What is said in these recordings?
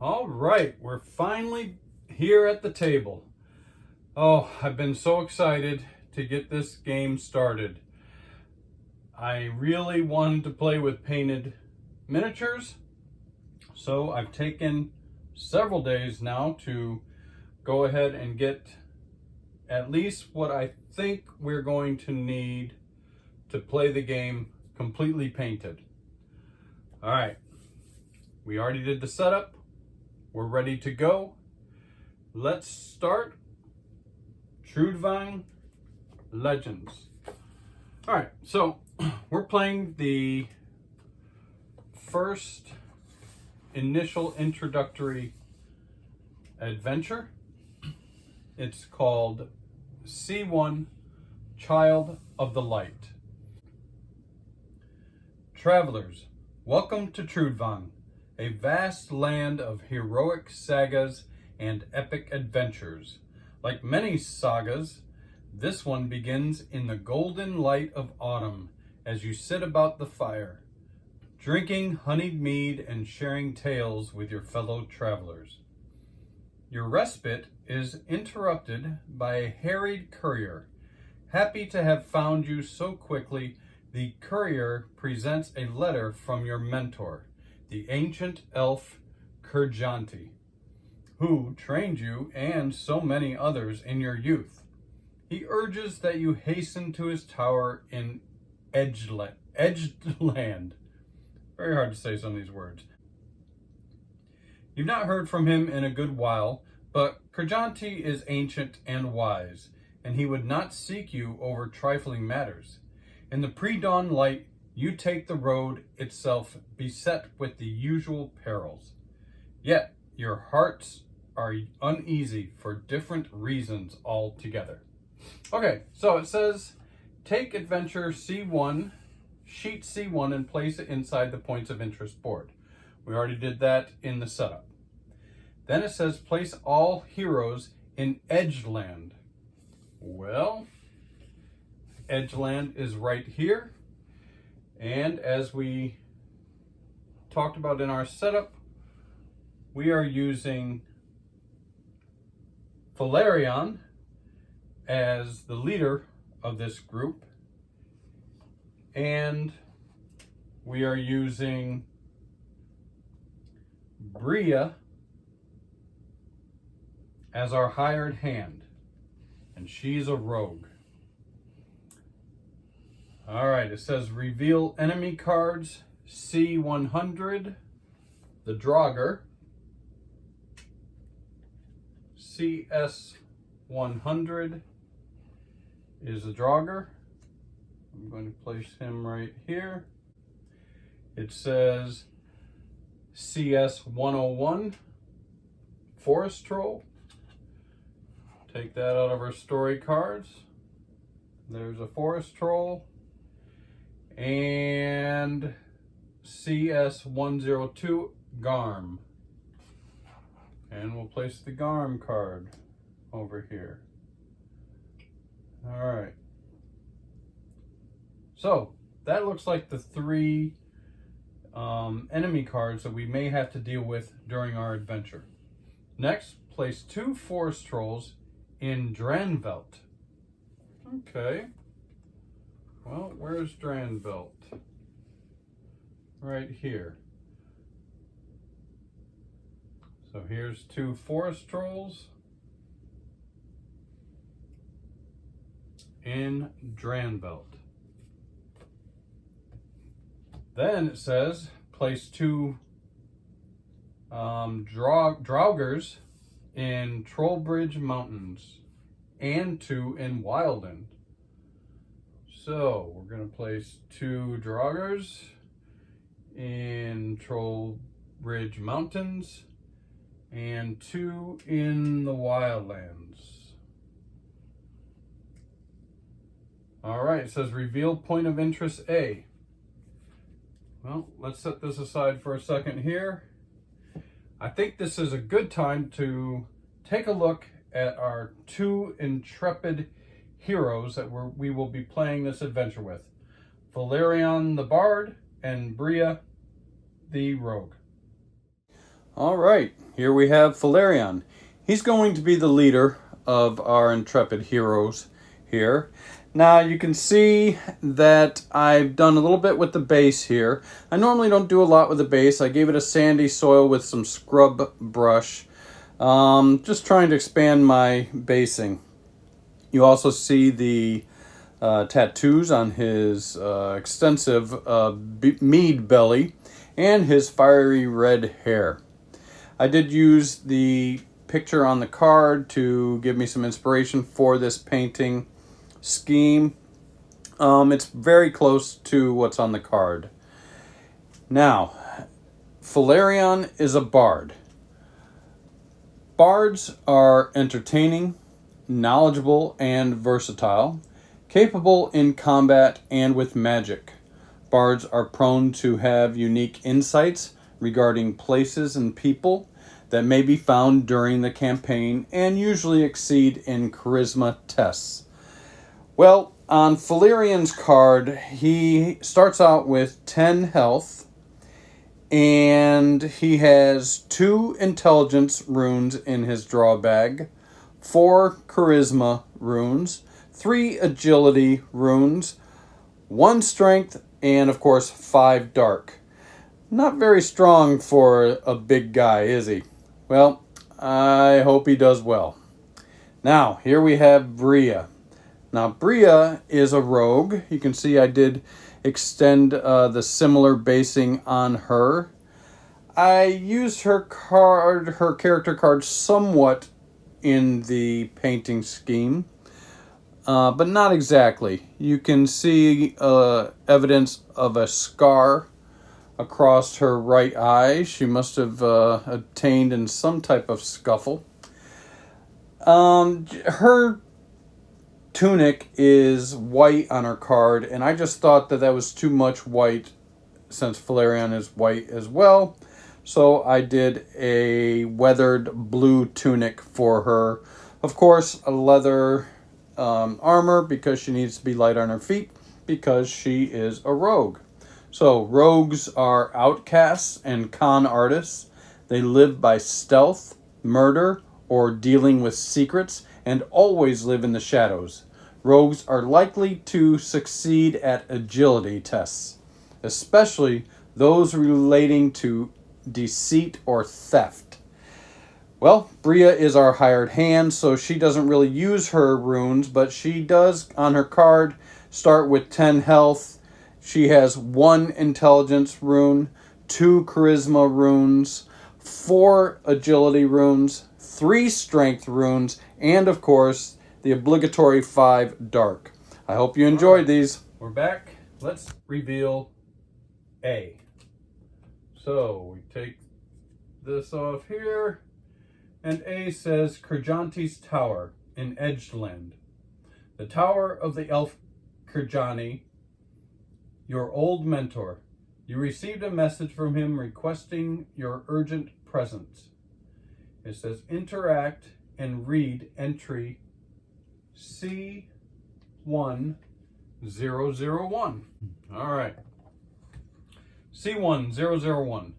All right, we're finally here at the table. Oh, I've been so excited to get this game started. I really wanted to play with painted miniatures, so I've taken several days now to go ahead and get at least what I think we're going to need to play the game completely painted. All right, we already did the setup. We're ready to go. Let's start TRUDVANG Legends. All right, so we're playing the first initial introductory adventure. It's called C1 Child of the Light. Travelers, welcome to TRUDVANG, a vast land of heroic sagas and epic adventures. Like many sagas, this one begins in the golden light of autumn as you sit about the fire, drinking honeyed mead and sharing tales with your fellow travelers. Your respite is interrupted by a harried courier. Happy to have found you so quickly, the courier presents a letter from your mentor, the ancient elf Kurjanti, who trained you and so many others in your youth. He urges that you hasten to his tower in Edgeland. Very hard to say some of these words. You've not heard from him in a good while, but Kurjanti is ancient and wise, and he would not seek you over trifling matters. In the pre-dawn light, you take the road itself beset with the usual perils. Yet your hearts are uneasy for different reasons altogether. Okay, so it says, take adventure C1, sheet C1, and place it inside the points of interest board. We already did that in the setup. Then it says, place all heroes in Edgeland. Well, Edgeland is right here. And as we talked about in our setup, we are using Valerian as the leader of this group. And we are using Bria as our hired hand. And she's a rogue. All right, it says reveal enemy cards, C100, the Draugr, CS100 is the Draugr. I'm going to place him right here. It says CS101, Forest Troll. Take that out of our story cards. There's a Forest Troll. And CS102, Garm. And we'll place the Garm card over here. All right. So that looks like the three enemy cards that we may have to deal with during our adventure. Next, place 2 Forest Trolls in Dranvelt. Okay. Well, where's Dranvelt? Right here. So here's 2 Forest Trolls in Dranvelt. Then it says place 2 Draugrs in Trollbridge Mountains and 2 in Wildland. So we're going to place 2 Draugrs in Trollbridge Mountains and 2 in the Wildlands. All right, it says reveal point of interest A. Well, let's set this aside for a second here. I think this is a good time to take a look at our 2 intrepid heroes that we will be playing this adventure with. Valerian the Bard and Bria the Rogue. All right, here we have Valerian. He's going to be the leader of our intrepid heroes here. Now you can see that I've done a little bit with the base here. I normally don't do a lot with the base. I gave it a sandy soil with some scrub brush. Just trying to expand my basing. You also see the tattoos on his extensive mead belly and his fiery red hair. I did use the picture on the card to give me some inspiration for this painting scheme. It's very close to what's on the card. Now, Valerian is a bard. Bards are entertaining, knowledgeable, and versatile, capable in combat and with magic. Bards are prone to have unique insights regarding places and people that may be found during the campaign and usually exceed in charisma tests. Well, on Valerian's card, he starts out with 10 health, and he has 2 intelligence runes in his draw bag, 4 charisma runes, 3 agility runes, 1 strength, and of course 5 dark. Not very strong for a big guy, is he? Well, I hope he does well. Now, here we have Bria. Now, Bria is a rogue. You can see I did extend the similar basing on her. I used her character card somewhat in the painting scheme, but not exactly. You can see evidence of a scar across her right eye. She must have attained in some type of scuffle. Her tunic is white on her card, and I just thought that was too much white since Valerian is white as well. So I did a weathered blue tunic for her. Of course, a leather armor because she needs to be light on her feet because she is a rogue. So rogues are outcasts and con artists. They live by stealth, murder, or dealing with secrets, and always live in the shadows. Rogues are likely to succeed at agility tests, especially those relating to deceit or theft. Well, Bria is our hired hand, so she doesn't really use her runes, but she does on her card start with 10 health. She has 1 intelligence rune, 2 charisma runes, 4 agility runes, 3 strength runes, and of course, the obligatory 5 dark. I hope you enjoyed these. We're back. Let's reveal A. So we take this off here, and A says Kirjanti's Tower in Edgeland. The Tower of the Elf Kirjani, your old mentor. You received a message from him requesting your urgent presence. It says interact and read entry C1001. All right. C1001.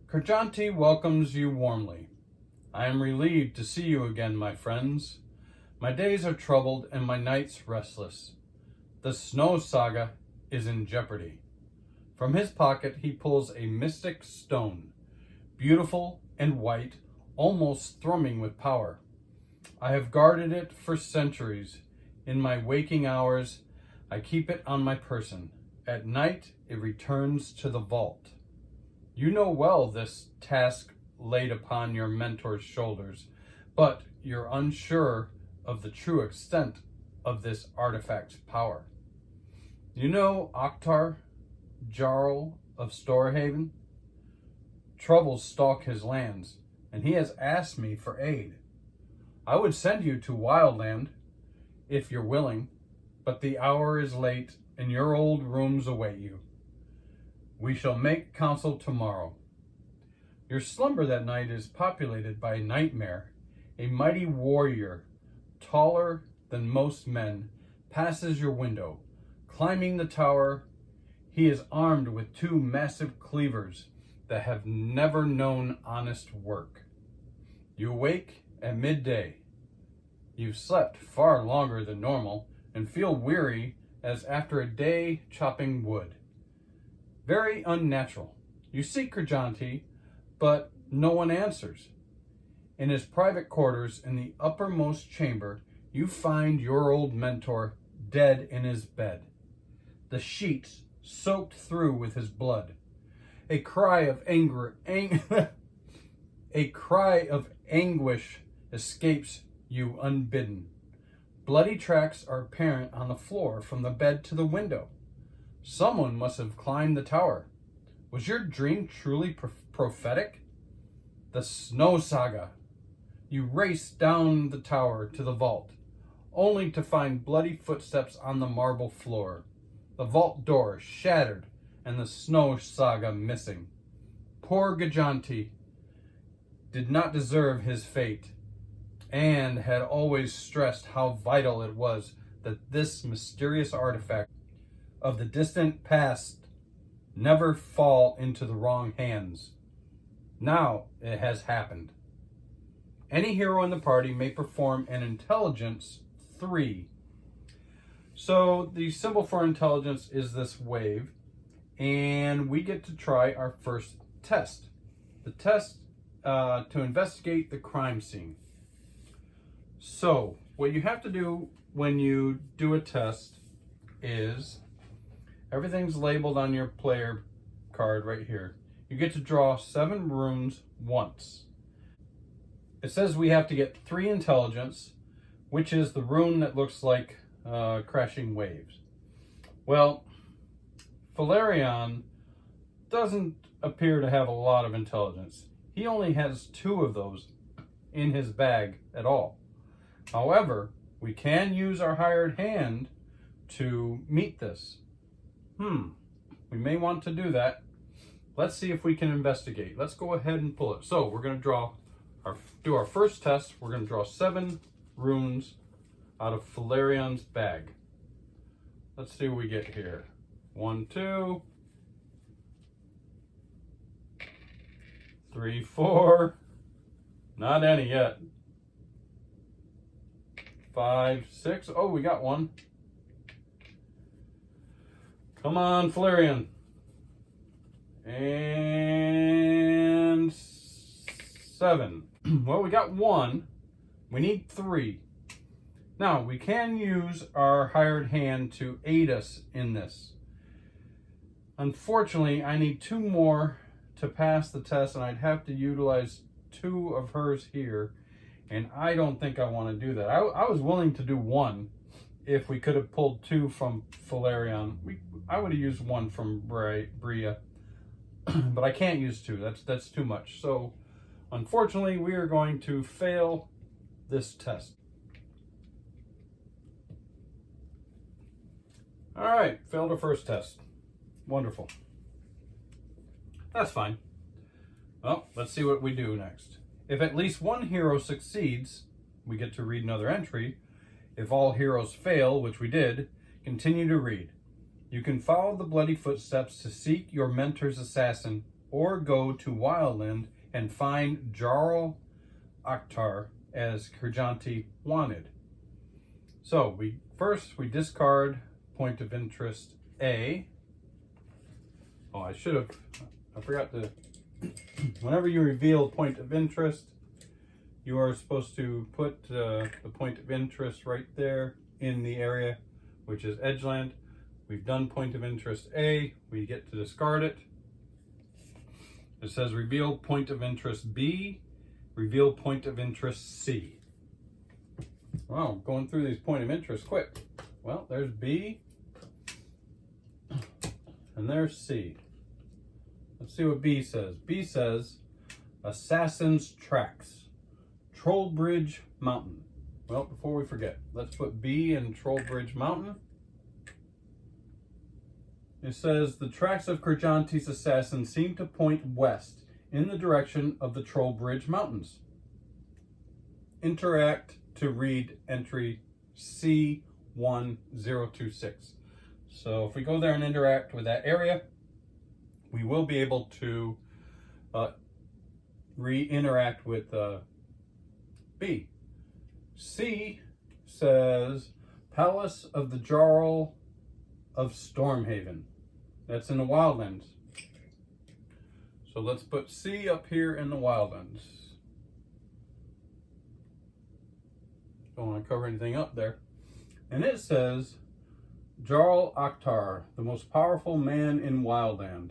Kirjanti welcomes you warmly. I am relieved to see you again, my friends. My days are troubled and my nights restless. The Snow Saga is in jeopardy. From his pocket he pulls a mystic stone, beautiful and white, almost thrumming with power. I have guarded it for centuries. In my waking hours, I keep it on my person. At night, it returns to the vault. You know well this task laid upon your mentor's shoulders, but you're unsure of the true extent of this artifact's power. You know Oktar, Jarl of Storehaven? Troubles stalk his lands, and he has asked me for aid. I would send you to Wildland, if you're willing, but the hour is late, and your old rooms await you. We shall make counsel tomorrow. Your slumber that night is populated by a nightmare. A mighty warrior, taller than most men, passes your window. Climbing the tower, he is armed with 2 massive cleavers that have never known honest work. You awake at midday. You've slept far longer than normal and feel weary as after a day chopping wood. Very unnatural. You seek Khurjanti, but no one answers. In his private quarters in the uppermost chamber, you find your old mentor dead in his bed, the sheets soaked through with his blood. A cry of a cry of anguish escapes you unbidden. Bloody tracks are apparent on the floor from the bed to the window. Someone must have climbed the tower. Was your dream truly prophetic? The Snow Saga. You race down the tower to the vault, only to find bloody footsteps on the marble floor. The vault door shattered and the Snow Saga missing. Poor Khurjanti did not deserve his fate, and had always stressed how vital it was that this mysterious artifact of the distant past never fall into the wrong hands. Now it has happened. Any hero in the party may perform an intelligence 3. So the symbol for intelligence is this wave, and we get to try our first test. The test to investigate the crime scene. So what you have to do when you do a test is, everything's labeled on your player card right here. You get to draw 7 runes once. It says we have to get 3 intelligence, which is the rune that looks like crashing waves. Well, Valerian doesn't appear to have a lot of intelligence. He only has 2 of those in his bag at all. However, we can use our hired hand to meet this. We may want to do that. Let's see if we can investigate. Let's go ahead and pull it. So we're going to do our first test. We're going to draw 7 runes out of Valerian's bag. Let's see what we get here. 1, 2, 3, 4. Not any yet. 5, 6. Oh, we got one. Come on, Valerian. And 7. Well, we got 1. We need 3. Now, we can use our hired hand to aid us in this. Unfortunately, I need 2 more to pass the test, and I'd have to utilize 2 of hers here, and I don't think I want to do that. I was willing to do 1 if we could have pulled 2 from Valerian. I would have used 1 from Bria, but I can't use 2. That's too much. So, unfortunately, we are going to fail this test. All right, failed our first test. Wonderful. That's fine. Well, let's see what we do next. If at least 1 hero succeeds, we get to read another entry. If all heroes fail, which we did, continue to read. You can follow the bloody footsteps to seek your mentor's assassin, or go to Wildland and find Jarl Akhtar as Khurjanti wanted. So we discard point of interest A. Oh, I forgot to, whenever you reveal point of interest, you are supposed to put the point of interest right there in the area, which is Edgeland. We've done point of interest A, we get to discard it. It says reveal point of interest B, reveal point of interest C. Wow, going through these point of interest quick. Well, there's B, and there's C. Let's see what B says. B says, Assassin's Tracks, Trollbridge Mountain. Well, before we forget, let's put B in Trollbridge Mountain. It says, the tracks of Khurjanti's assassin seem to point west in the direction of the Trollbridge Mountains. Interact to read entry C1026. So if we go there and interact with that area, we will be able to interact with B. C says Palace of the Jarl of Stormhaven. That's in the Wildlands. So let's put C up here in the Wildlands. Don't want to cover anything up there. And it says Jarl Akhtar, the most powerful man in Wildland,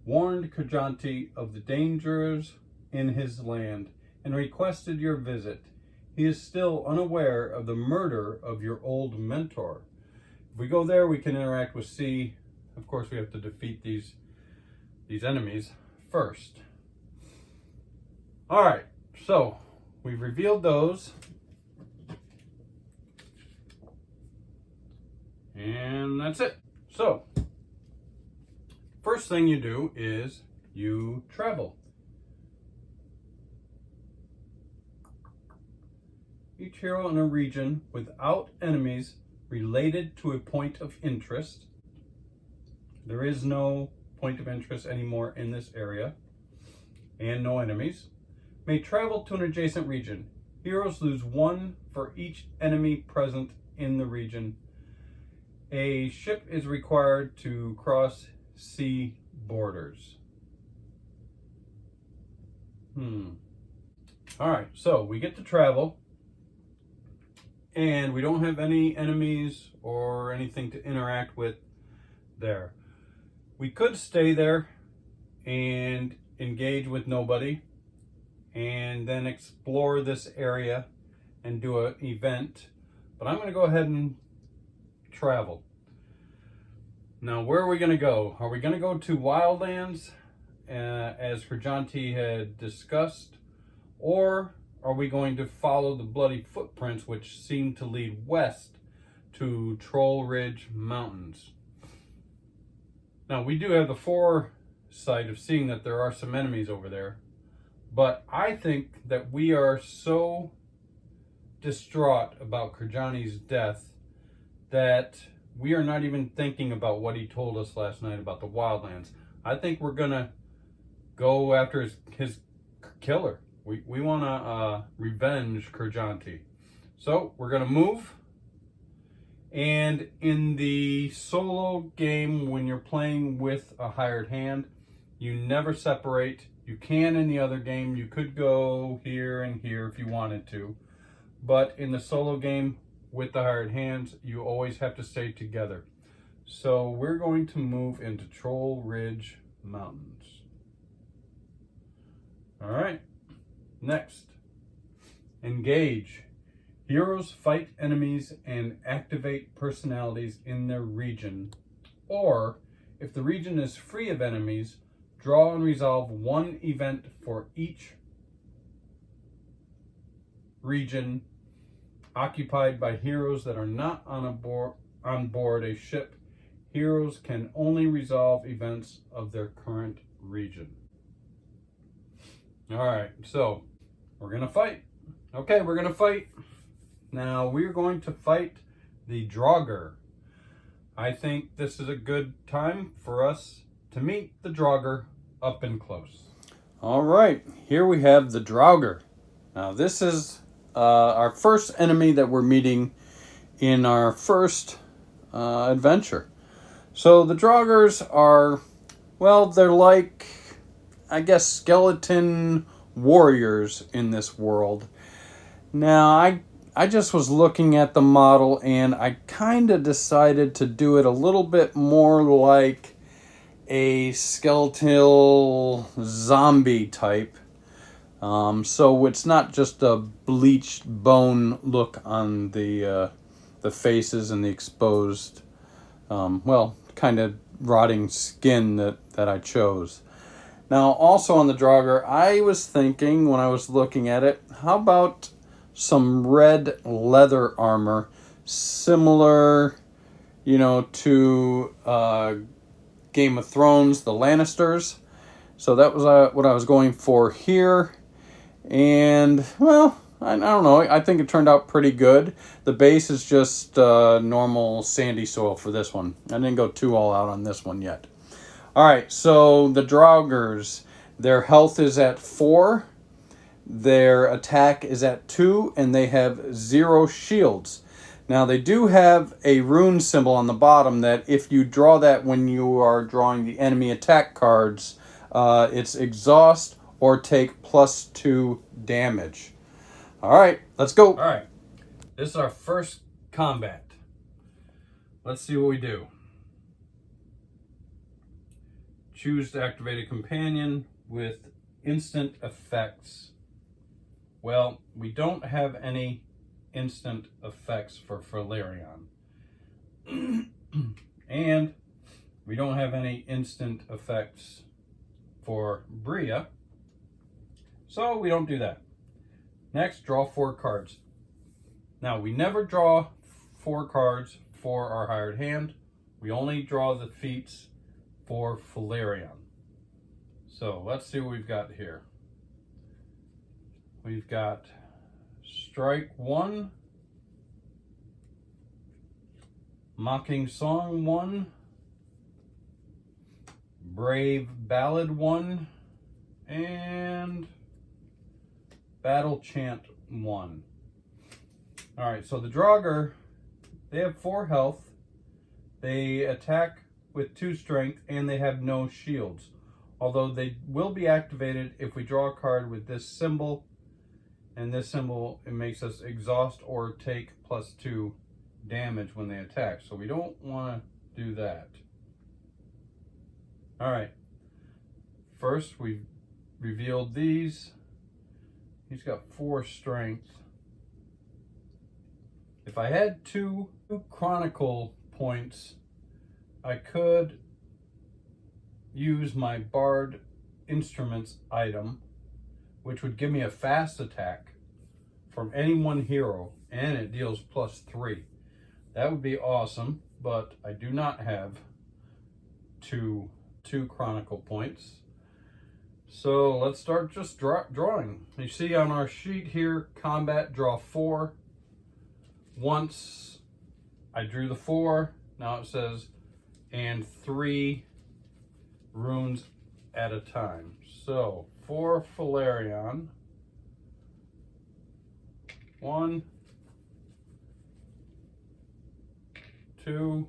warned Khajanti of the dangers in his land and requested your visit. He is still unaware of the murder of your old mentor. If we go there, we can interact with C. Of course, we have to defeat these enemies first. All right, so we've revealed those. And that's it. So, first thing you do is you travel. Each hero in a region without enemies related to a point of interest. There is no point of interest anymore in this area, and no enemies. May travel to an adjacent region. Heroes lose 1 for each enemy present in the region. A ship is required to cross sea borders. All right, so we get to travel, and we don't have any enemies or anything to interact with there. We could stay there and engage with nobody and then explore this area and do an event, but I'm going to go ahead and travel. Now, where are we going to go? Are we going to go to Wildlands as Khajanti had discussed, or are we going to follow the bloody footprints which seem to lead west to Troll Ridge Mountains? Now, we do have the foresight of seeing that there are some enemies over there, but I think that we are so distraught about Khajanti's death that we are not even thinking about what he told us last night about the Wildlands. I think we're going to go after his killer. We want to revenge Khajanti. So we're going to move. And in the solo game, when you're playing with a hired hand, you never separate. You can in the other game. You could go here and here if you wanted to. But in the solo game with the hired hands, you always have to stay together. So we're going to move into Troll Ridge Mountains. All right. Next, engage. Heroes fight enemies and activate personalities in their region. Or, if the region is free of enemies, draw and resolve 1 event for each region occupied by heroes that are not on board a ship. Heroes can only resolve events of their current region. All right, so we're going to fight. Okay, we're going to fight. Now, we're going to fight the Draugr. I think this is a good time for us to meet the Draugr up and close. All right, here we have the Draugr. Now, this is our first enemy that we're meeting in our first adventure. So the Draugrs are, well, they're like, I guess, skeleton warriors in this world. Now, I just was looking at the model and I kind of decided to do it a little bit more like a skeletal zombie type. So it's not just a bleached bone look on the faces and the exposed, well, kind of rotting skin that I chose. Now, also on the Draugr, I was thinking when I was looking at it, how about some red leather armor, similar, to Game of Thrones, the Lannisters. So that was what I was going for here. And, well, I don't know. I think it turned out pretty good. The base is just normal sandy soil for this one. I didn't go too all out on this one yet. All right, so the Draugrs. Their health is at 4. Their attack is at 2, and they have 0 shields. Now they do have a rune symbol on the bottom that if you draw that when you are drawing the enemy attack cards, it's exhaust or take +2 damage. All right, let's go. All right, this is our first combat. Let's see what we do. Choose to activate a companion with instant effects. Well, we don't have any instant effects for Valerian. And we don't have any instant effects for Bria. So we don't do that. Next, draw 4 cards. Now, we never draw 4 cards for our hired hand. We only draw the feats for Valerian. So let's see what we've got here. We've got Strike 1, Mocking Song 1, Brave Ballad 1, and Battle Chant 1. Alright, so the Draugr, they have 4 health, they attack with 2 strength, and they have no shields. Although they will be activated if we draw a card with this symbol. And this symbol, it makes us exhaust or take +2 damage when they attack. So we don't want to do that. All right. First, we've revealed these. He's got 4 strength. If I had 2 chronicle points, I could use my Bard Instruments item, which would give me a fast attack from any one hero, and it deals +3. That would be awesome, but I do not have two chronicle points. So let's start just drawing. You see on our sheet here, combat, draw 4. Once I drew the 4, now it says, and 3 runes at a time. So for Valerian, 1, 2,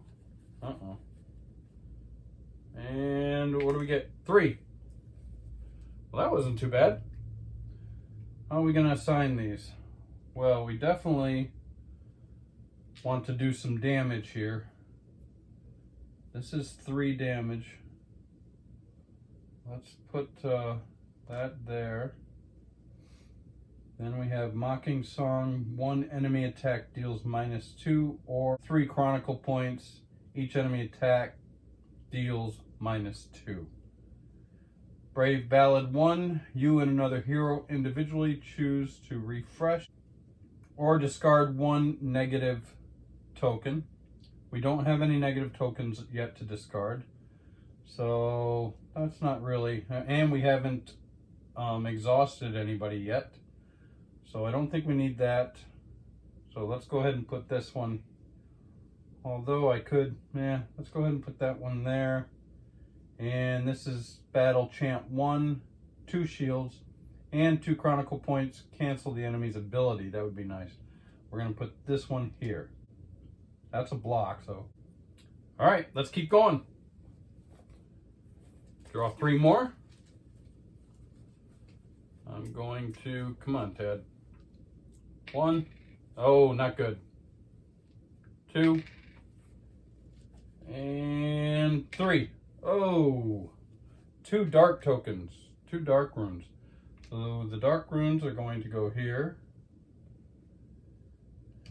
and what do we get? 3. Well, that wasn't too bad. How are we going to assign these? Well, we definitely want to do some damage here. This is 3 damage. Let's put that there. Then we have Mocking Song. 1 enemy attack deals -2 or 3 chronicle points. Each enemy attack deals -2. Brave Ballad 1. You and another hero individually choose to refresh or discard 1 negative token. We don't have any negative tokens yet to discard. So that's not really, and we haven't exhausted anybody yet. So I don't think we need that. So let's go ahead and put this one, although I could, let's go ahead and put that one there. And this is Battle Chant 1, 2 shields, and 2 chronicle points. Cancel the enemy's ability. That would be nice. We're going to put this one here. That's a block, so. All right, let's keep going. Draw 3 more. I'm going to, come on, Ted. 1. Oh, not good. 2. And 3. Oh, 2 dark tokens, 2 dark runes. So the dark runes are going to go here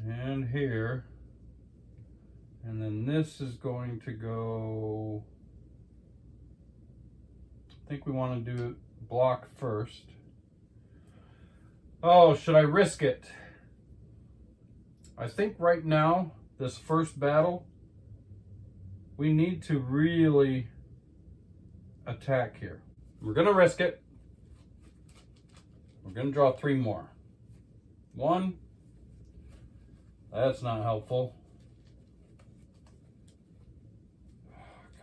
and here. And then this is going to go, I think we want to do block first. Oh, should I risk it? I think right now, this first battle, we need to really attack here. We're going to risk it. We're going to draw 3 more. 1. That's not helpful.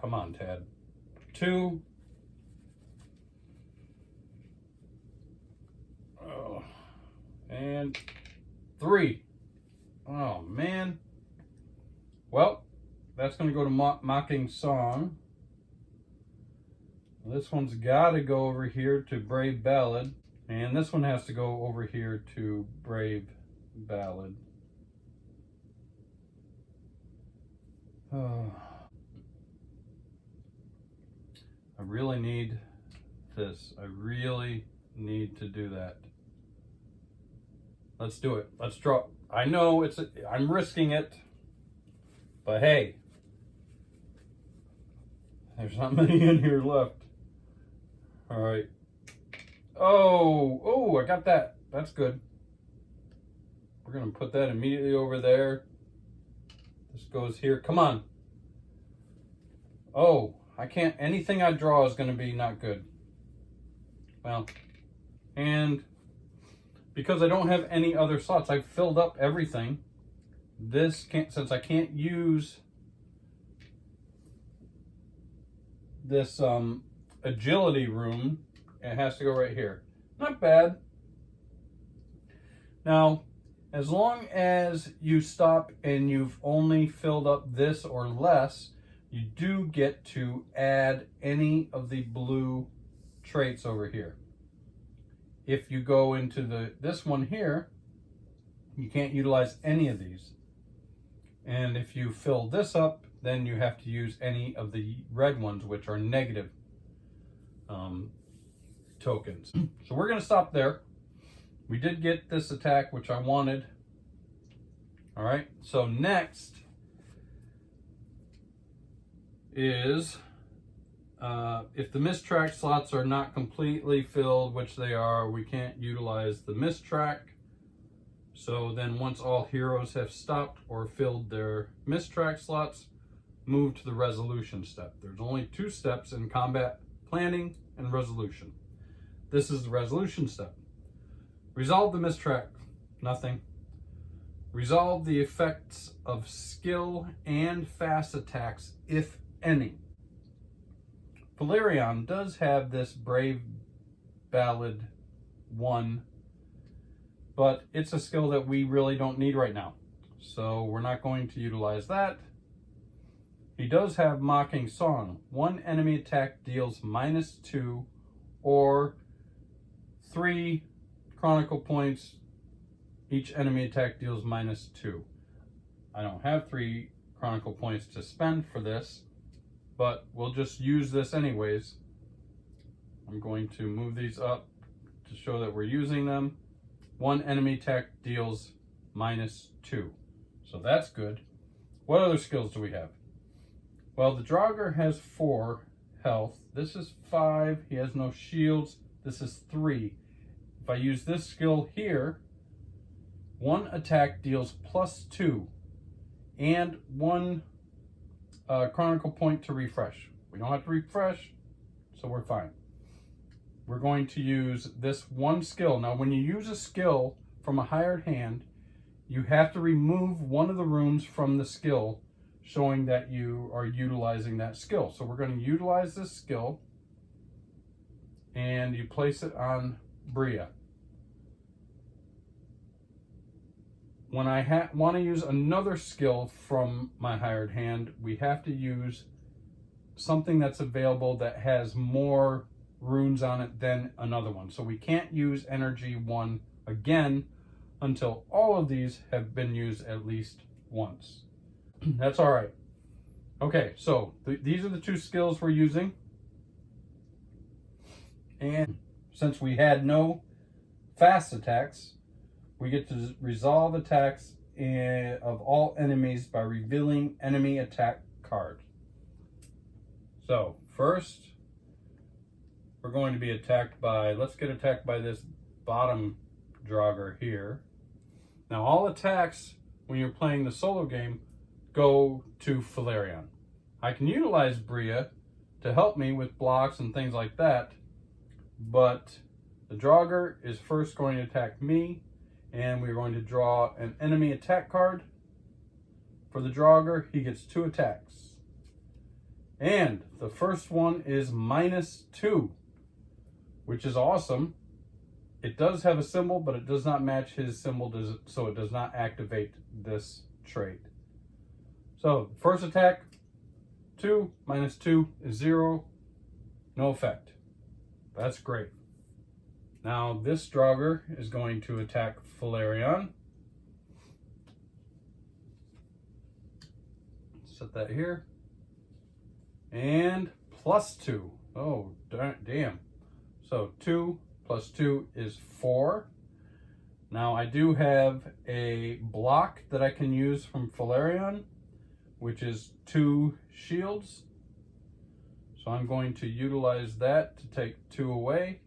Come on, Ted. 2. and 3. Oh, man. Well, that's going to go to Mocking Song. This one's got to go over here to Brave Ballad. And this one has to go over here to Brave Ballad. Oh. I really need this. I really need to do that. Let's do it. Let's draw. I know I'm risking it, but hey, there's not many in here left. All right. Oh, I got that. That's good. We're going to put that immediately over there. This goes here. Come on. Oh, I can't. Anything I draw is going to be not good. Well, and because I don't have any other slots, I've filled up everything. This can't, since I can't use this agility room, it has to go right here. Not bad. Now, as long as you stop and you've only filled up this or less, you do get to add any of the blue traits over here. If you go into this one here, you can't utilize any of these. And if you fill this up, then you have to use any of the red ones, which are negative tokens. So we're going to stop there. We did get this attack, which I wanted. All right, so next is if the mistrack slots are not completely filled, which they are, we can't utilize the mistrack. So then once all heroes have stopped or filled their mistrack slots, move to the resolution step. There's only 2 steps in combat: planning and resolution. This is the resolution step. Resolve the mistrack, nothing. Resolve the effects of skill and fast attacks, if any. Valerian does have this Brave Ballad 1, but it's a skill that we really don't need right now. So we're not going to utilize that. He does have Mocking Song. 1 enemy attack deals -2 or 3 Chronicle points. Each enemy attack deals -2. I don't have 3 Chronicle points to spend for this, but we'll just use this anyways. I'm going to move these up to show that we're using them. 1 enemy attack deals -2. So that's good. What other skills do we have? Well, the Draugr has 4 health. This is 5. He has no shields. This is 3. If I use this skill here, 1 attack deals +2 and 1 Chronicle point to refresh. We don't have to refresh, so we're fine. We're going to use this 1 skill. Now, when you use a skill from a hired hand, you have to remove 1 of the runes from the skill, showing that you are utilizing that skill. So we're going to utilize this skill, and you place it on Bria. When I want to use another skill from my hired hand, we have to use something that's available that has more runes on it than another one. So we can't use Energy 1 again until all of these have been used at least once. That's all right. Okay, so these are the 2 skills we're using. And since we had no fast attacks, we get to resolve attacks of all enemies by revealing enemy attack card. So first, we're going to be attacked by, let's get attacked by this bottom Draugr here. Now all attacks, when you're playing the solo game, go to Valerian. I can utilize Bria to help me with blocks and things like that, but the Draugr is first going to attack me, and we're going to draw an enemy attack card. For the Draugr, he gets 2 attacks. And the first one is -2, which is awesome. It does have a symbol, but it does not match his symbol, so it does not activate this trait. So first attack, 2 minus 2 is 0, no effect. That's great. Now this Draugr is going to attack Falarion. Set that here. And +2. Oh, damn. So 2 plus 2 is 4. Now I do have a block that I can use from Falarion, which is 2 shields. So I'm going to utilize that to take 2 away.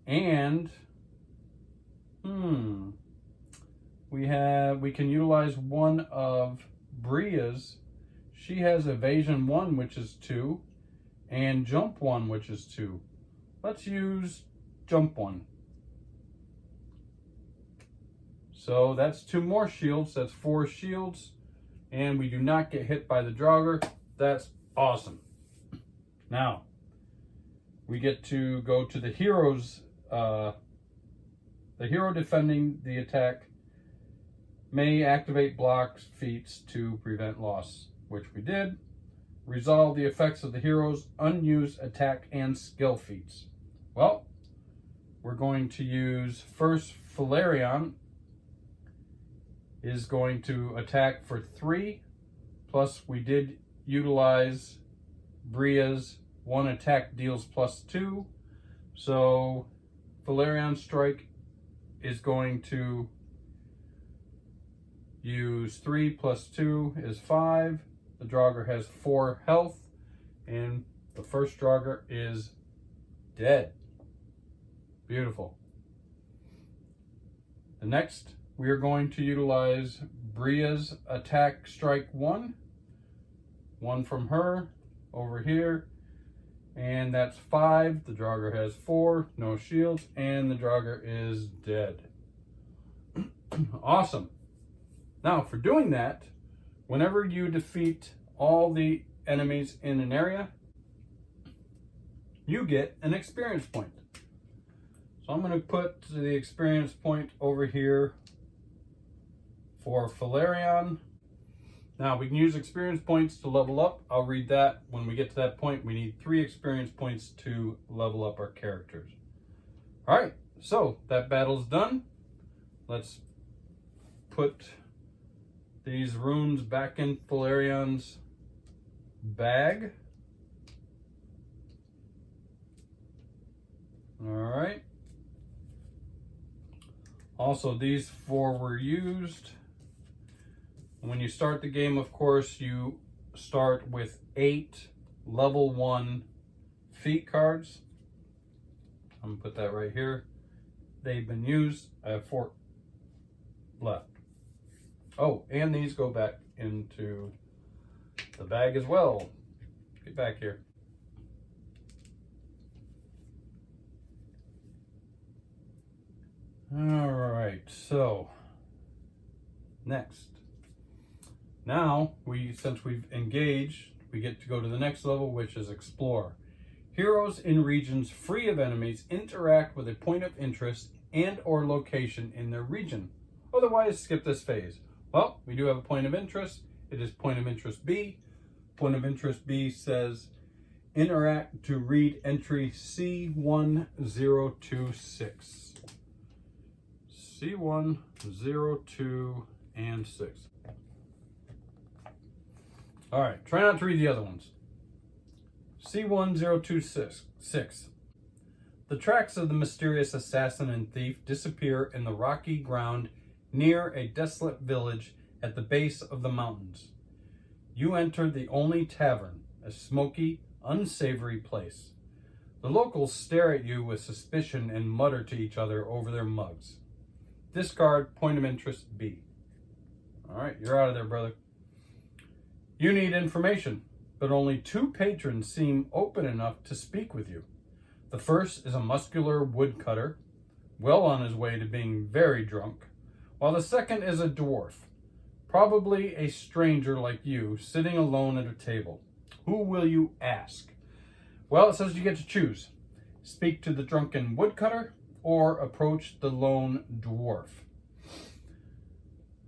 And we can utilize one of Bria's. She has evasion 1, which is 2, and jump 1, which is 2. Let's use jump 1. So that's 2 more shields. That's 4 shields. And we do not get hit by the Draugr. That's awesome. Now, we get to go to the heroes. The hero defending the attack may activate blocks, feats to prevent loss, which we did. Resolve the effects of the hero's unused attack and skill feats. Well, we're going to use first Falarion is going to attack for 3, plus we did utilize Bria's 1 attack deals +2. So Falarion strike is going to use 3 plus 2 is 5. The Draugr has 4 health, and the first Draugr is dead. Beautiful. The next, we are going to utilize Bria's attack strike 1. 1 from her over here, and that's 5. The Draugr has 4, no shields, and the Draugr is dead. Awesome. Now, for doing that, whenever you defeat all the enemies in an area, you get an experience point. So I'm going to put the experience point over here for Falarion. Now, we can use experience points to level up. I'll read that when we get to that point. We need 3 experience points to level up our characters. All right, so that battle's done. Let's put these runes back in Falarion's bag. All right. Also, these 4 were used. When you start the game, of course, you start with 8 level 1 feat cards. I'm gonna put that right here. They've been used. I have 4 left. Oh, and these go back into the bag as well. Get back here. All right, so next. Now, since we've engaged, we get to go to the next level, which is Explore. Heroes in regions free of enemies interact with a point of interest and or location in their region. Otherwise, skip this phase. Well, we do have a point of interest. It is point of interest B. Point of interest B says, interact to read entry C1026. C1, 0, 2, and 6. All right, try not to read the other ones. C1026. The tracks of the mysterious assassin and thief disappear in the rocky ground near a desolate village at the base of the mountains. You enter the only tavern, a smoky, unsavory place. The locals stare at you with suspicion and mutter to each other over their mugs. Discard point of interest B. All right, you're out of there, brother. You need information, but only 2 patrons seem open enough to speak with you. The first is a muscular woodcutter, well on his way to being very drunk, while the second is a dwarf, probably a stranger like you, sitting alone at a table. Who will you ask? Well, it says you get to choose. Speak to the drunken woodcutter, or approach the lone dwarf.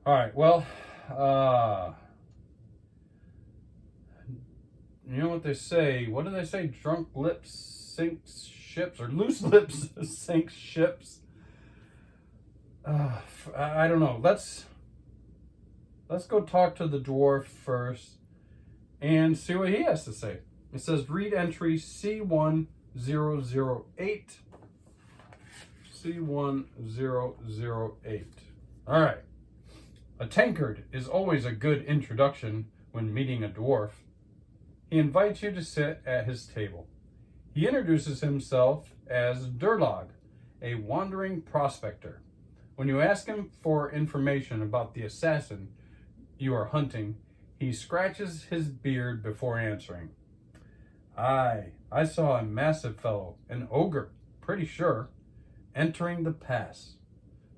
All right, well, you know what they say? What do they say? Drunk lips sink ships, or loose lips sink ships. I don't know. Let's go talk to the dwarf first and see what he has to say. It says read entry C1008. C1008. All right. A tankard is always a good introduction when meeting a dwarf. He invites you to sit at his table. He introduces himself as Draugr, a wandering prospector. When you ask him for information about the assassin you are hunting, he scratches his beard before answering. I saw a massive fellow, an ogre, pretty sure, entering the pass.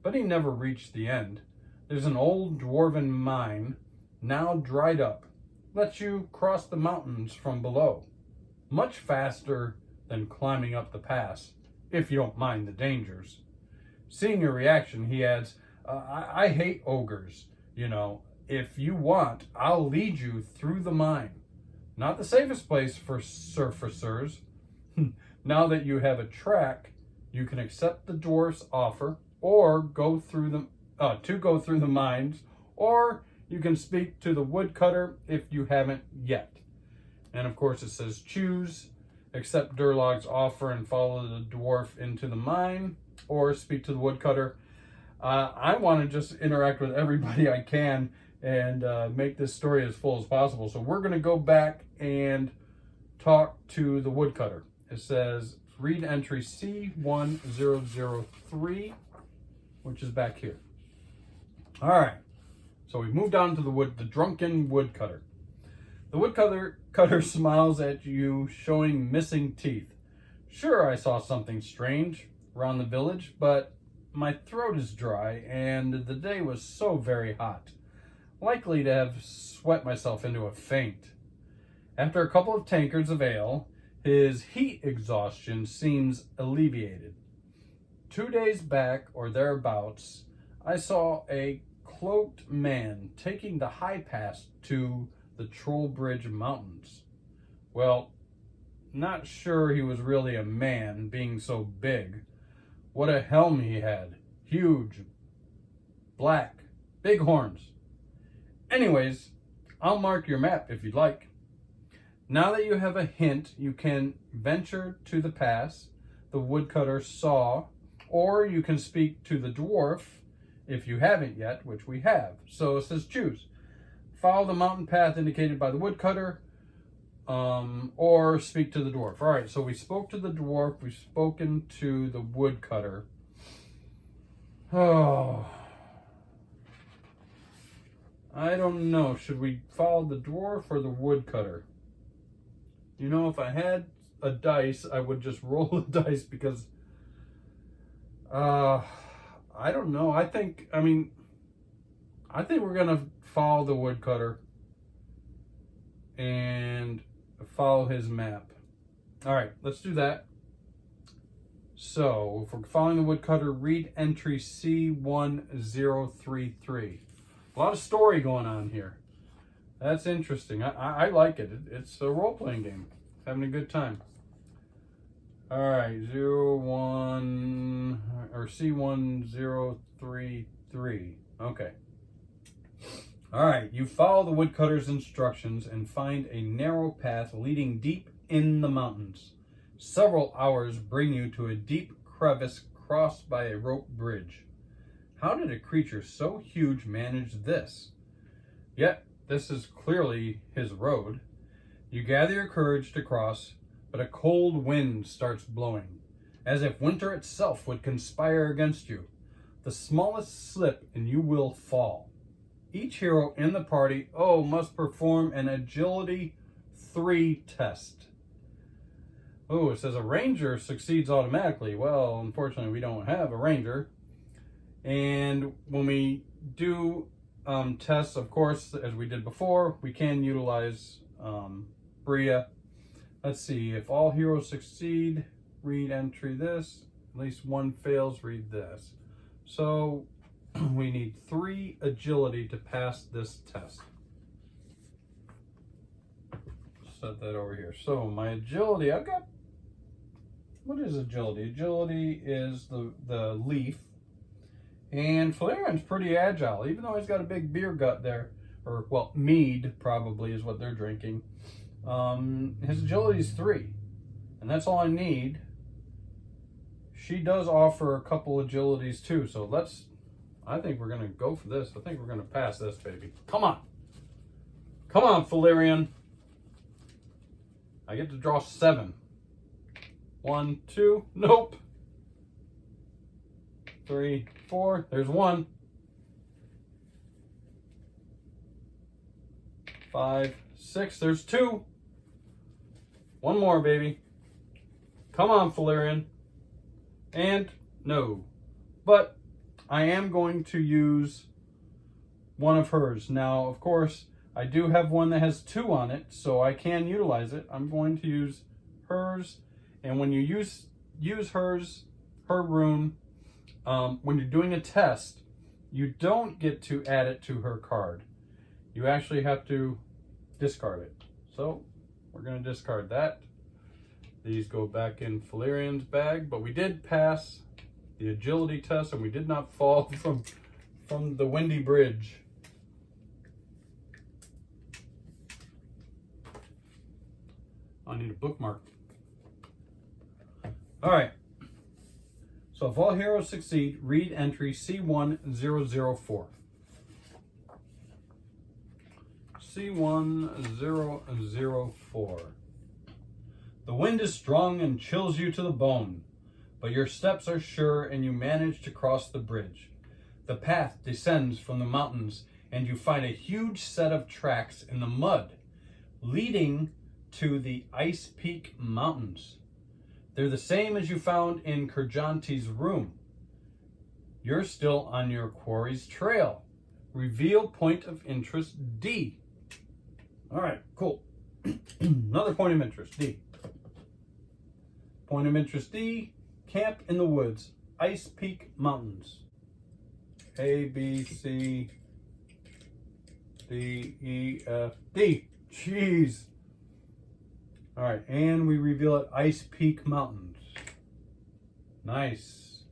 But he never reached the end. There's an old dwarven mine, now dried up, lets you cross the mountains from below. Much faster than climbing up the pass, if you don't mind the dangers. Seeing your reaction, he adds, I hate ogres, you know. If you want, I'll lead you through the mine. Not the safest place for surfacers. Now that you have a track, you can accept the dwarf's offer, or go through the mines, or you can speak to the woodcutter if you haven't yet. And of course it says choose, accept Draug's offer and follow the dwarf into the mine, or speak to the woodcutter. I want to just interact with everybody I can and make this story as full as possible. So we're going to go back and talk to the woodcutter. It says read entry C1003, which is back here. All right. So we've moved on to the drunken woodcutter. The woodcutter smiles at you, showing missing teeth. Sure, I saw something strange around the village, but my throat is dry and the day was so very hot. Likely to have sweat myself into a faint. After a couple of tankards of ale, his heat exhaustion seems alleviated. 2 days back, or thereabouts, I saw a cloaked man taking the high pass to the Trollbridge Mountains. Well, not sure he was really a man, being so big. What a helm he had. Huge, black, big horns. Anyways, I'll mark your map if you'd like. Now that you have a hint, you can venture to the pass the woodcutter saw, or you can speak to the dwarf if you haven't yet, which we have. So it says choose. Follow the mountain path indicated by the woodcutter, or speak to the dwarf. All right, so we spoke to the dwarf, we've spoken to the woodcutter. Oh, I don't know. Should we follow the dwarf or the woodcutter? You know, if I had a dice, I would just roll the dice because, I don't know. I think we're going to follow the woodcutter and follow his map. All right, let's do that. So if we're following the woodcutter, read entry C1033. A lot of story going on here. That's interesting. I like it. It's a role-playing game. Having a good time. All right, 01 or C1033. Okay. All right, you follow the woodcutter's instructions and find a narrow path leading deep in the mountains. Several hours bring you to a deep crevice crossed by a rope bridge. How did a creature so huge manage this? Yet, this is clearly his road. You gather your courage to cross, but a cold wind starts blowing, as if winter itself would conspire against you. The smallest slip and you will fall. Each hero in the party, must perform an agility 3 test. Oh, it says a ranger succeeds automatically. Well, unfortunately, we don't have a ranger. And when we do tests, of course, as we did before, we can utilize Bria. Let's see, if all heroes succeed, read entry this. At least one fails, read this. So we need 3 agility to pass this test. Set that over here. So my agility, I've got, what is agility? Agility is the leaf. And Falerian's pretty agile, even though he's got a big beer gut there. Or, well, mead probably is what they're drinking. His agility is 3. And that's all I need. She does offer a couple agilities too. So I think we're going to go for this. I think we're going to pass this, baby. Come on. Come on, Falerian. I get to draw 7. 1, 2, nope. 3, 4, there's 1. 5, 6, there's 2. 1 more, baby. Come on, Falerian. And no. But I am going to use one of hers. Now, of course, I do have one that has 2 on it, so I can utilize it. I'm going to use hers. And when you use hers, her rune, when you're doing a test, you don't get to add it to her card. You actually have to discard it. So we're going to discard that. These go back in Falerian's bag, but we did pass the agility test and we did not fall from the windy bridge. I need a bookmark. All right. So if all heroes succeed, read entry C1004. C1004. The wind is strong and chills you to the bone, but your steps are sure and you manage to cross the bridge. The path descends from the mountains and you find a huge set of tracks in the mud, leading to the Ice Peak Mountains. They're the same as you found in Kurjanti's room. You're still on your quarry's trail. Reveal point of interest D. All right, cool. Another point of interest, D. Point of interest D, camp in the woods, Ice Peak Mountains. A, B, C, D, E, F, D. Jeez. All right, and we reveal it Ice Peak Mountains. Nice.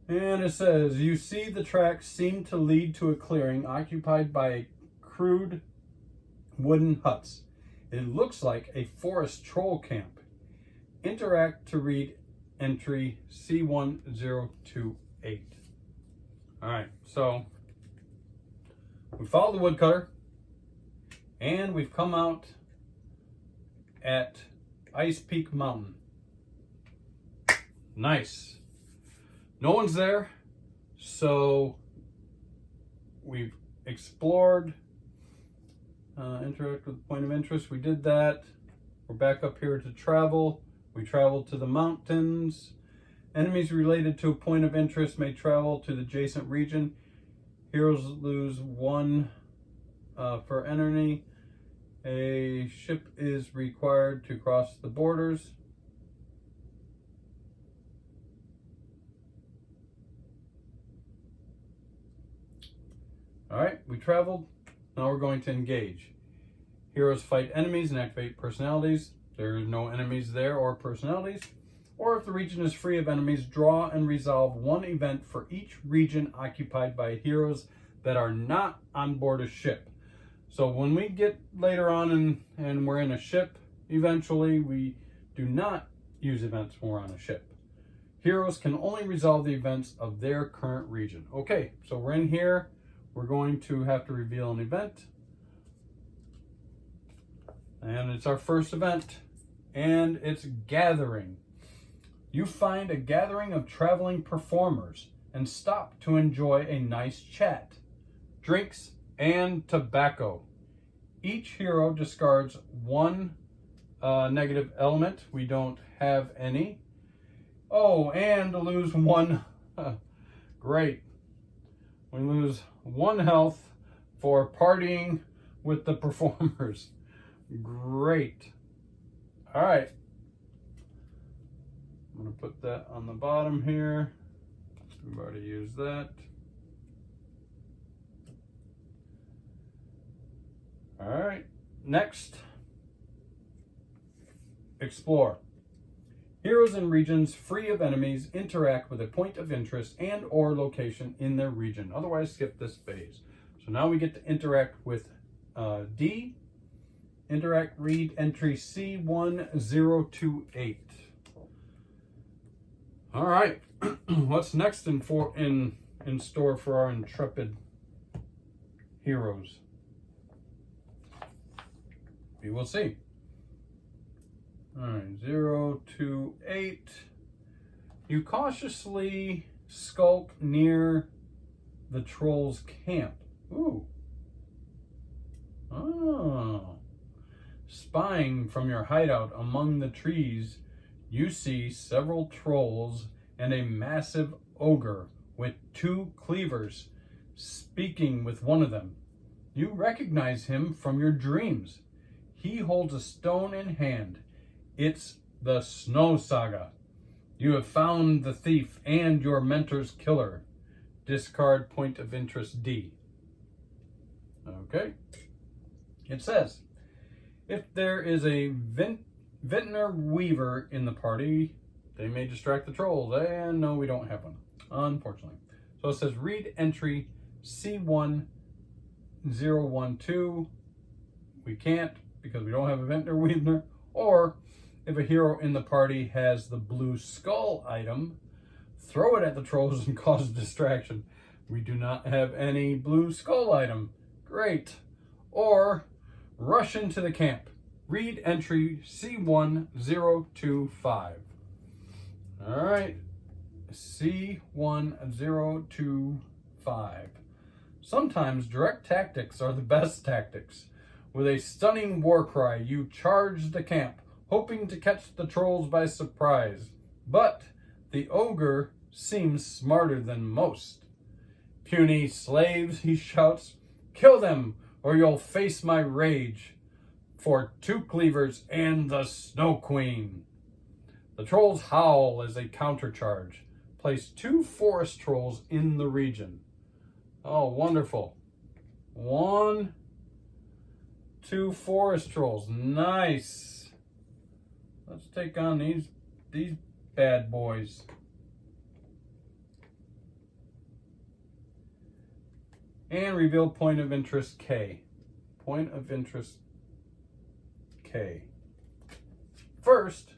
And it says, you see the tracks seem to lead to a clearing occupied by crude wooden huts. It looks like a forest troll camp. Interact to read entry C1028. All right, so we follow the woodcutter and we've come out at Ice Peak Mountain. Nice. No one's there, so we've explored, interact with point of interest. We did that. We're back up here to travel. We traveled to the mountains. Enemies related to a point of interest may travel to the adjacent region. Heroes lose 1 for enemy. A ship is required to cross the borders. All right, we traveled. Now we're going to engage. Heroes fight enemies and activate personalities. There are no enemies there or personalities. Or if the region is free of enemies, draw and resolve 1 event for each region occupied by heroes that are not on board a ship. So when we get later on and we're in a ship, eventually we do not use events when we're on a ship. Heroes can only resolve the events of their current region. Okay, so we're in here. We're going to have to reveal an event. And it's our first event. And it's gathering. You find a gathering of traveling performers and stop to enjoy a nice chat, drinks, and tobacco. Each hero discards 1 negative element. We don't have any. Oh, and lose 1. Great. We lose 1 health for partying with the performers. Great. All right. I'm going to put that on the bottom here. We've already used that. All right, next, explore. Heroes in regions free of enemies interact with a point of interest and or location in their region. Otherwise, skip this phase. So now we get to interact with D. Interact, read entry C1028. All right, what's next in store for our intrepid heroes? We will see. All right, 028. You cautiously skulk near the troll's camp. Ooh. Oh. Spying from your hideout among the trees, you see several trolls and a massive ogre with 2 cleavers speaking with one of them. You recognize him from your dreams. He holds a stone in hand. It's the Snow Saga. You have found the thief and your mentor's killer. Discard point of interest D. Okay. It says, if there is a vintner weaver in the party, they may distract the trolls. And no, we don't have one, unfortunately. So it says read entry C1012. We can't because we don't have a vintner weaver. Or if a hero in the party has the blue skull item, throw it at the trolls and cause distraction. We do not have any blue skull item. Great. Or rush into the camp. Read entry C1025. All right, C1025. Sometimes direct tactics are the best tactics. With a stunning war cry, you charge the camp, hoping to catch the trolls by surprise. But the ogre seems smarter than most. Puny slaves, he shouts, kill them, or you'll face my rage. For 2 cleavers and the Snow Queen. The trolls howl as they countercharge. Place 2 forest trolls in the region. Oh, wonderful. 1, 2 forest trolls. Nice. Let's take on these bad boys. And reveal point of interest K. Point of interest K. First,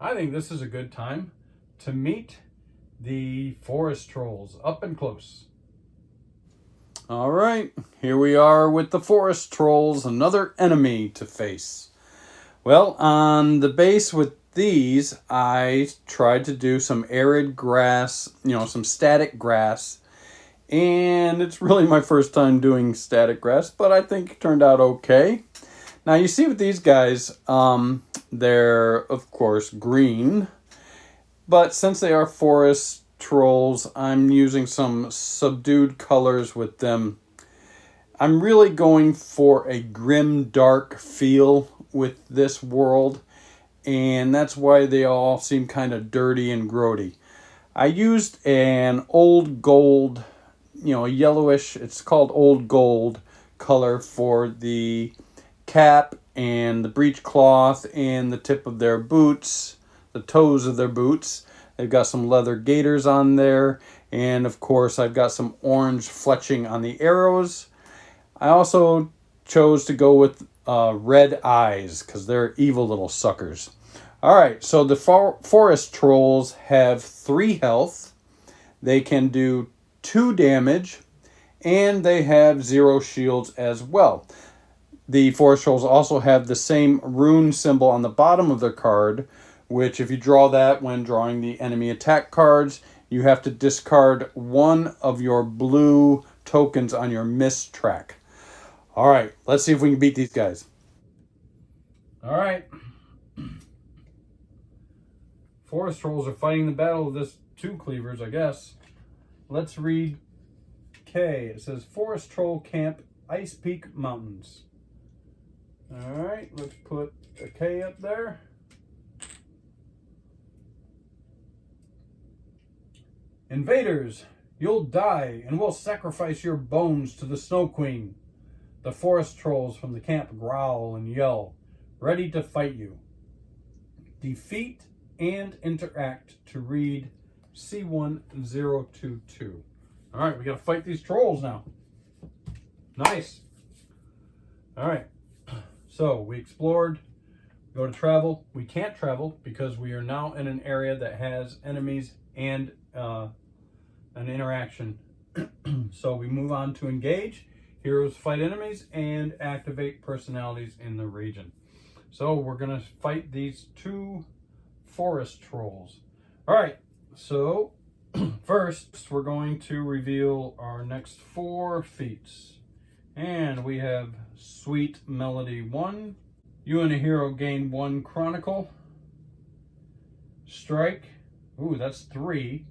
I think this is a good time to meet the forest trolls up and close. All right, here we are with the forest trolls, another enemy to face. Well, on the base with these, I tried to do some arid grass, some static grass. And it's really my first time doing static grass, but I think it turned out okay. Now you see with these guys, they're of course green, but since they are forest trolls, I'm using some subdued colors with them. I'm really going for a grim, dark feel with this world, and that's why they all seem kind of dirty and grody. I used an old gold, a yellowish, it's called old gold color for the cap and the breechcloth and the tip of their boots, the toes of their boots. They've got some leather gaiters on there, and of course I've got some orange fletching on the arrows. I also chose to go with red eyes because they're evil little suckers. All right, so the forest trolls have 3 health. They can do 2 damage, and they have 0 shields as well. The forest trolls also have the same rune symbol on the bottom of their card, which if you draw that when drawing the enemy attack cards, you have to discard 1 of your blue tokens on your miss track. All right, let's see if we can beat these guys. All right. Forest trolls are fighting the battle of this 2 cleavers, I guess. Let's read K. It says Forest Troll Camp, Ice Peak Mountains. All right, let's put a K up there. Invaders, you'll die, and we'll sacrifice your bones to the Snow Queen. The forest trolls from the camp growl and yell, ready to fight you. Defeat and interact to read C1022. All right, we got to fight these trolls now. Nice. All right, so we explored. Go to travel. We can't travel because we are now in an area that has enemies and an interaction. So we move on to engage. Heroes fight enemies and activate personalities in the region. So we're going to fight these two forest trolls. All right, so first we're going to reveal our next 4 feats. And we have Sweet Melody 1. You and a hero gain 1 chronicle. Strike. Ooh, that's 3.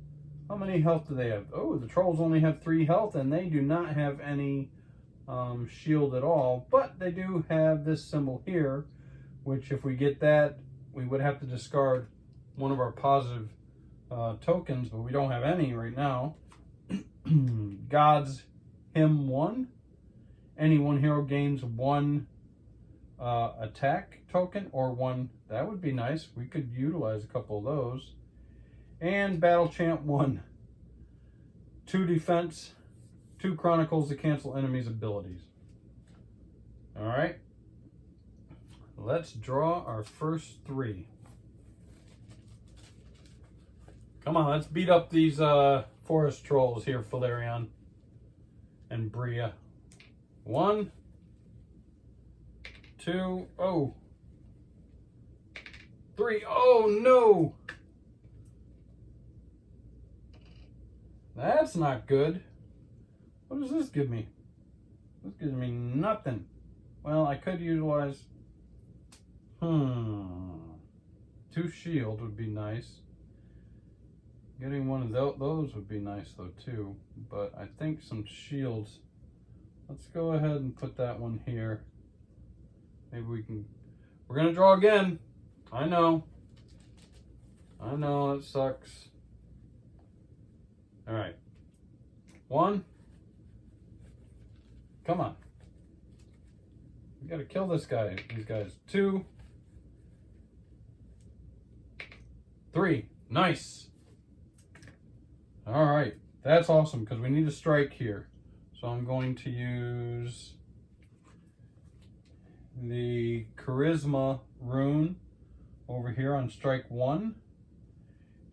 How many health do they have? Oh, the trolls only have 3 health, and they do not have any shield at all. But they do have this symbol here, which if we get that, we would have to discard one of our positive tokens, but we don't have any right now. God's Hymn 1. Any one hero gains 1 attack token or 1. That would be nice. We could utilize a couple of those. And Battle Chant 1. 2 defense, 2 chronicles to cancel enemies' abilities. All right. Let's draw our first 3. Come on, let's beat up these forest trolls here, Valerian and Bria. 1, 2, oh, 3, oh no! That's not good. What does this give me? This gives me nothing. Well, I could utilize, 2 shield would be nice. Getting one of those would be nice though too, but I think some shields. Let's go ahead and put that one here. Maybe we can, we're gonna draw again. I know, it sucks. All right, 1, come on. We gotta kill this guy, these guys. 2, 3, nice. All right, that's awesome because we need a strike here. So I'm going to use the Charisma rune over here on strike 1.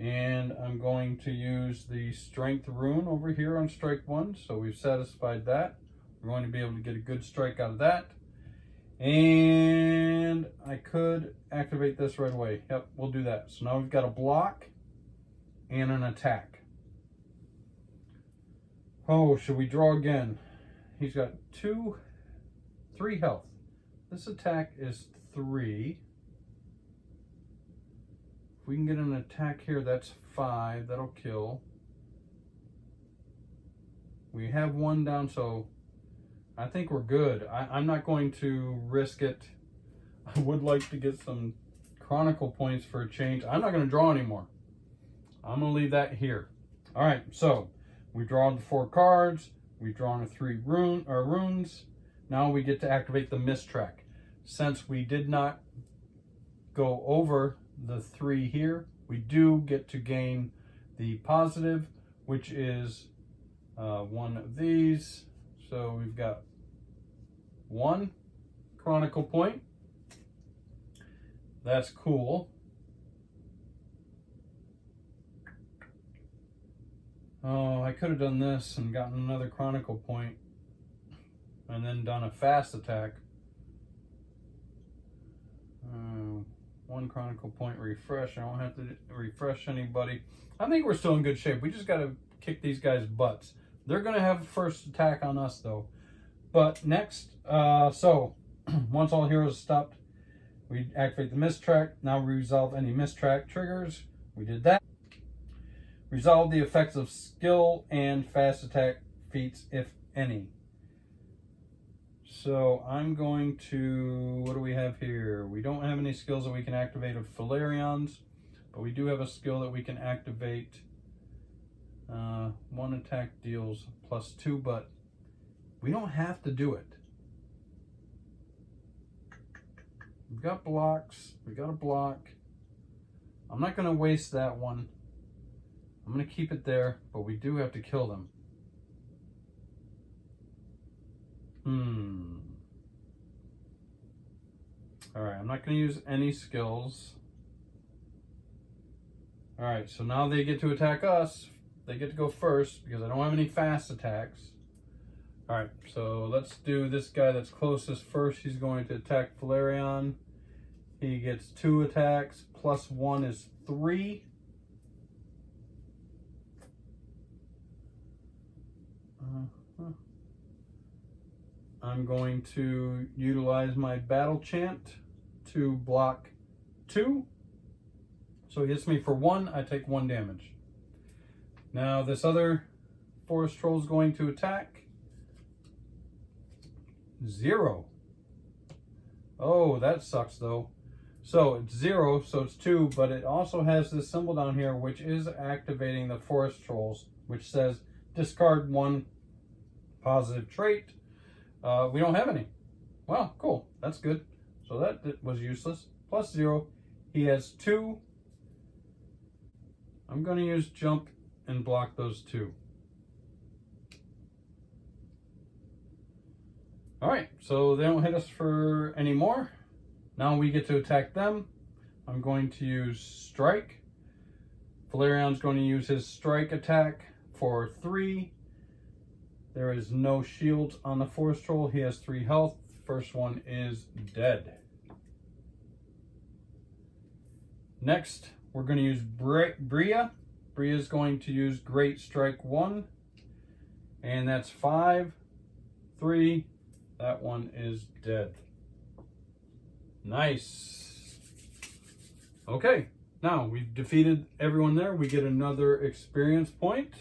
And I'm going to use the Strength rune over here on strike 1. So we've satisfied that. We're going to be able to get a good strike out of that. And I could activate this right away. Yep, we'll do that. So now we've got a block and an attack. Oh, should we draw again? He's got 3 health. This attack is 3. If we can get an attack here, that's 5. That'll kill. We have 1 down, so I think we're good. I'm not going to risk it. I would like to get some chronicle points for a change. I'm not going to draw anymore. I'm going to leave that here. All right, so we've drawn the 4 cards. We've drawn the 3 runes. Now we get to activate the mist track. Since we did not go over the 3 here, we do get to gain the positive, which is 1 of these. So we've got 1 chronicle point. That's cool. Oh, I could have done this and gotten another chronicle point and then done a fast attack. 1 chronicle point refresh. I don't have to refresh anybody. I think we're still in good shape. We just got to kick these guys' butts. They're going to have a first attack on us though. But next, so once all heroes stopped, we activate the mist track. Now we resolve any mist track triggers. We did that. Resolve the effects of skill and fast attack feats, if any. So I'm going to, what do we have here? We don't have any skills that we can activate of Valerian's, but we do have a skill that we can activate One attack deals +2, but we don't have to do it. We've got blocks. We got a block. I'm not going to waste that one. I'm going to keep it there, but we do have to kill them. Alright, I'm not going to use any skills. Alright, so now they get to attack us. They get to go first because I don't have any fast attacks. Alright, so let's do this guy that's closest first. He's going to attack Flareon. He gets 2 attacks. +1 is 3. I'm going to utilize my battle chant to block 2. So he hits me for 1, I take 1 damage. Now this other forest troll is going to attack. 0. Oh, that sucks though. So it's 0, so it's 2, but it also has this symbol down here which is activating the forest trolls, which says discard 1 positive trait. We don't have any. Wow, cool. That's good. So that was useless. +0. He has 2. I'm going to use jump and block those 2. Alright, so they don't hit us for any more. Now we get to attack them. I'm going to use strike. Flareon's going to use his strike attack for 3. There is no shields on the forest troll. He has 3 health. First one is dead. Next, we're going to use Bria. Bria is going to use Great Strike 1. And that's 5, 3. That one is dead. Nice. Okay, now we've defeated everyone there. We get another experience point.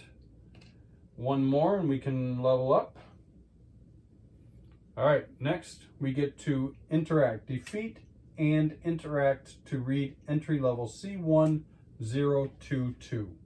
1 more and we can level up. All right, next we get to interact. Defeat and interact to read entry level C1022.